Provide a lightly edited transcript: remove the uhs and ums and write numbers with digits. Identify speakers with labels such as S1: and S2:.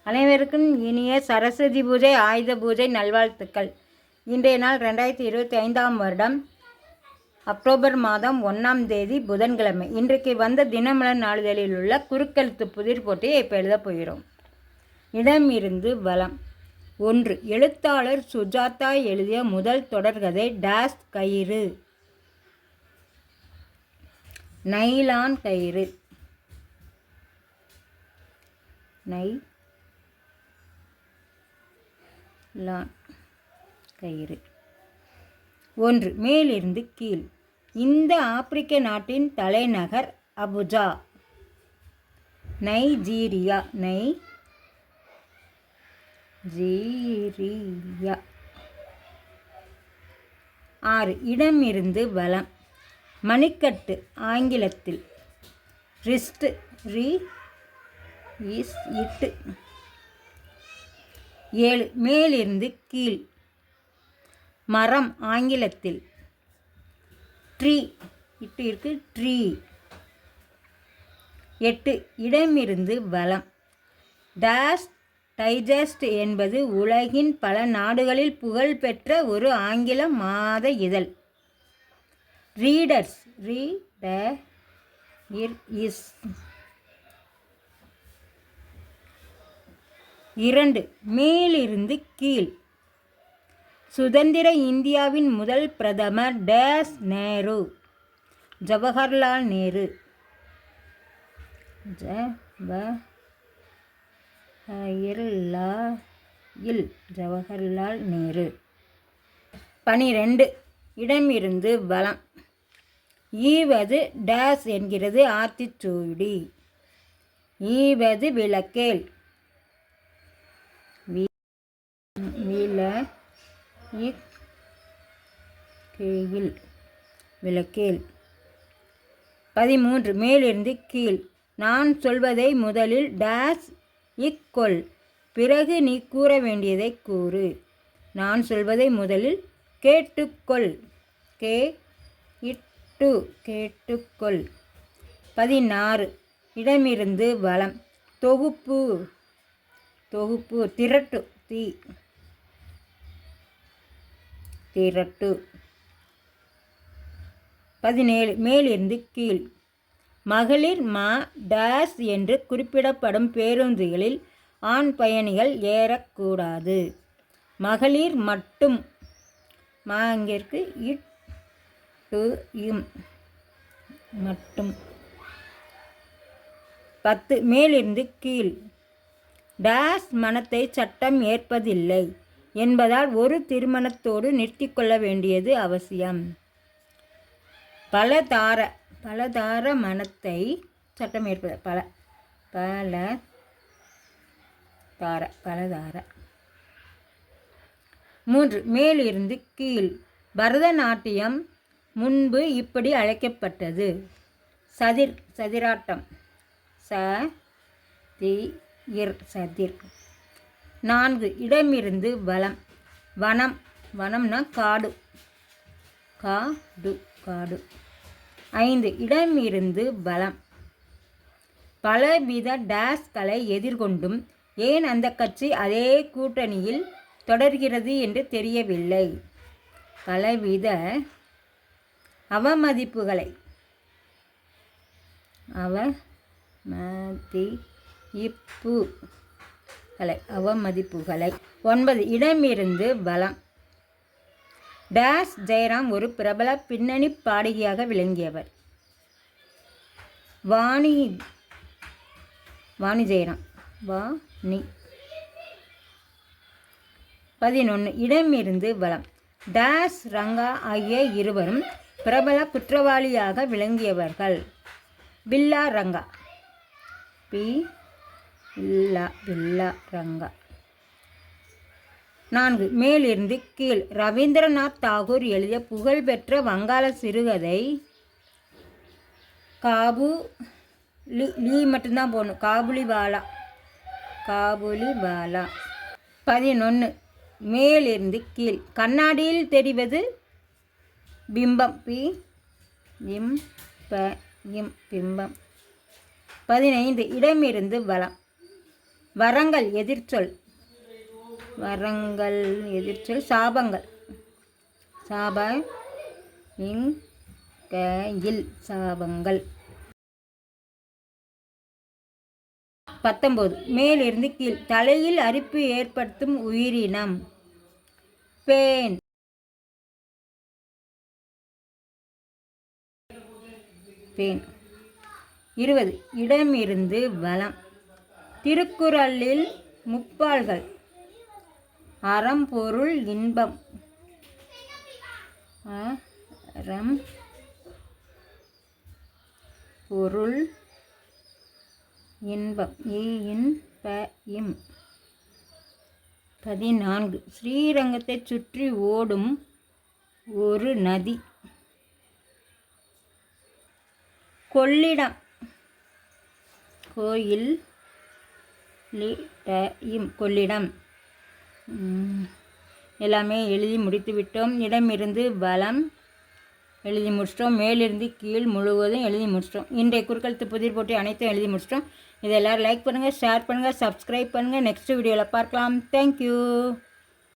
S1: அனைவருக்கும் இனிய சரஸ்வதி பூஜை ஆயுத பூஜை நல்வாழ்த்துக்கள். இன்றைய நாள் 2025 வருடம் அக்டோபர் மாதம் 1ஆம் தேதி புதன்கிழமை. இன்றைக்கு வந்த தினமலர் நாளிதழில் உள்ள குறுக்கெழுத்து புதிர் போட்டியை இப்போ எழுதப் போகிறோம். இடமிருந்து வலம். 1. எழுத்தாளர் சுஜாதா எழுதிய முதல் தொடர்கதை டேஸ் கயிறு. நைலான் கயிறு. கயிறு. 1. மேலிருந்து கீழ். இந்த ஆப்பிரிக்க நாட்டின் தலைநகர் அபுஜா. நைஜீரியா. 6. இடமிருந்து வலம். மணிக்கட்டு ஆங்கிலத்தில் ரிஸ்ட். இட்டு. 7. மேலிருந்து கீழ். மரம் ஆங்கிலத்தில் ட்ரீ. இட்டு இருக்கு ட்ரீ. 8. இடமிருந்து வலம். டேஸ் டைஜஸ்ட் என்பது உலகின் பல நாடுகளில் புகழ்பெற்ற ஒரு ஆங்கில மாத இதழ். ரீடர்ஸ். இஸ். 2. மேலிருந்து கீழ். சுதந்திர இந்தியாவின் முதல் பிரதமர் டேஸ் நேரு. ஜவஹர்லால் நேரு. ஜவஹர்லால் நேரு. 12. இடமிருந்து வலம். ஈவது டேஸ் என்கிறது ஆத்திச்சூடி. ஈவது விளக்கேல். விளக்கேல். 13. மேலிருந்து கீழ். நான் சொல்வதை முதலில் டேஸ் இக்கொள், பிறகு நீ கூற வேண்டியதை கூறு. நான் சொல்வதை முதலில் கேட்டுக்கொள். கேட்டுக்கொள். 16. இடமிருந்து வலம். தொகுப்பு. திரட்டு. திரட்டு. 17. மேலிருந்து கீழ். மகளிர் டேஸ் என்று குறிப்பிடப்படும் பேருந்துகளில் ஆண் பயணிகள் ஏறக்கூடாது. மகளிர் மட்டும். இங்கிருக்கு மட்டும். 10. மேலிருந்து கீழ். டேஸ் மனத்தை சட்டம் ஏற்பதில்லை என்பதால் ஒரு திருமணத்தோடு நிறுத்திக்கொள்ள வேண்டியது அவசியம். பலதார மனத்தை சட்டம் ஏற்பது. பலதார. 3. மேலிருந்து கீழ். பரதநாட்டியம் முன்பு இப்படி அழைக்கப்பட்டது. சதிராட்டம். சதிர். 4. இடமிருந்து வலம். வனம். வனம்னா காடு. காடு. 5. இடமிருந்து வலம். பலவித டேஸ்களை எதிர்கொண்டும் ஏன் அந்த கட்சி அதே கூட்டணியில் தொடர்கிறது என்று தெரியவில்லை. பலவித அவமதிப்புகளை. 9. இடமிருந்து வலம். டேஸ் ஜெயராம் ஒரு பிரபல பின்னணி பாடகியாக விளங்கியவர். வாணி ஜெயராம். 11. இடமிருந்து வலம். டேஸ் ரங்கா ஆகிய இருவரும் பிரபல குற்றவாளியாக விளங்கியவர்கள். பில்லா ரங்கா. பில்லா ரங்கா. 4. மேலிருந்து கீழ். ரவீந்திரநாத் தாகூர் எழுதிய புகழ்பெற்ற வங்காள சிறுகதை மட்டும்தான் போகணும். காபுலிவாலா. 11. மேலிருந்து கீழ். கண்ணாடியில் தெரிவது பிம்பம். பிம்பம். 15. இடமிருந்து வலம். வரங்கள் எதிர்ச்சொல். வரங்கள் எதிர்ச்சொல் சாபங்கள். சாப இல் சாபங்கள். 19 மேலிருந்து கீழ். தலையில் அரிப்பு ஏற்படுத்தும் உயிரினம். பேன். பேன். 20 இடமிருந்து வலம். திருக்குறளில் முப்பால்கள். அறம் பொருள் இன்பம். அறம் பொருள் இன்பம். 14 ஸ்ரீரங்கத்தை சுற்றி ஓடும் ஒரு நதி. கொள்ளிடம். கோயில் கொள்ளிடம். எல்லாமே எழுதி முடித்து விட்டோம். இடமிருந்து வலம் எழுதி முடிச்சிட்டோம். மேலிருந்து கீழ் முழுவதும் எழுதி முடிச்சிட்டோம். இன்றைய குறுக்கெழுத்து புதிர் போட்டி அனைத்தும் எழுதி முடிச்சிட்டோம். இதை எல்லோரும் லைக் பண்ணுங்கள், ஷேர் பண்ணுங்கள், சப்ஸ்கிரைப் பண்ணுங்கள். நெக்ஸ்ட் வீடியோவில் பார்க்கலாம். தேங்க்யூ.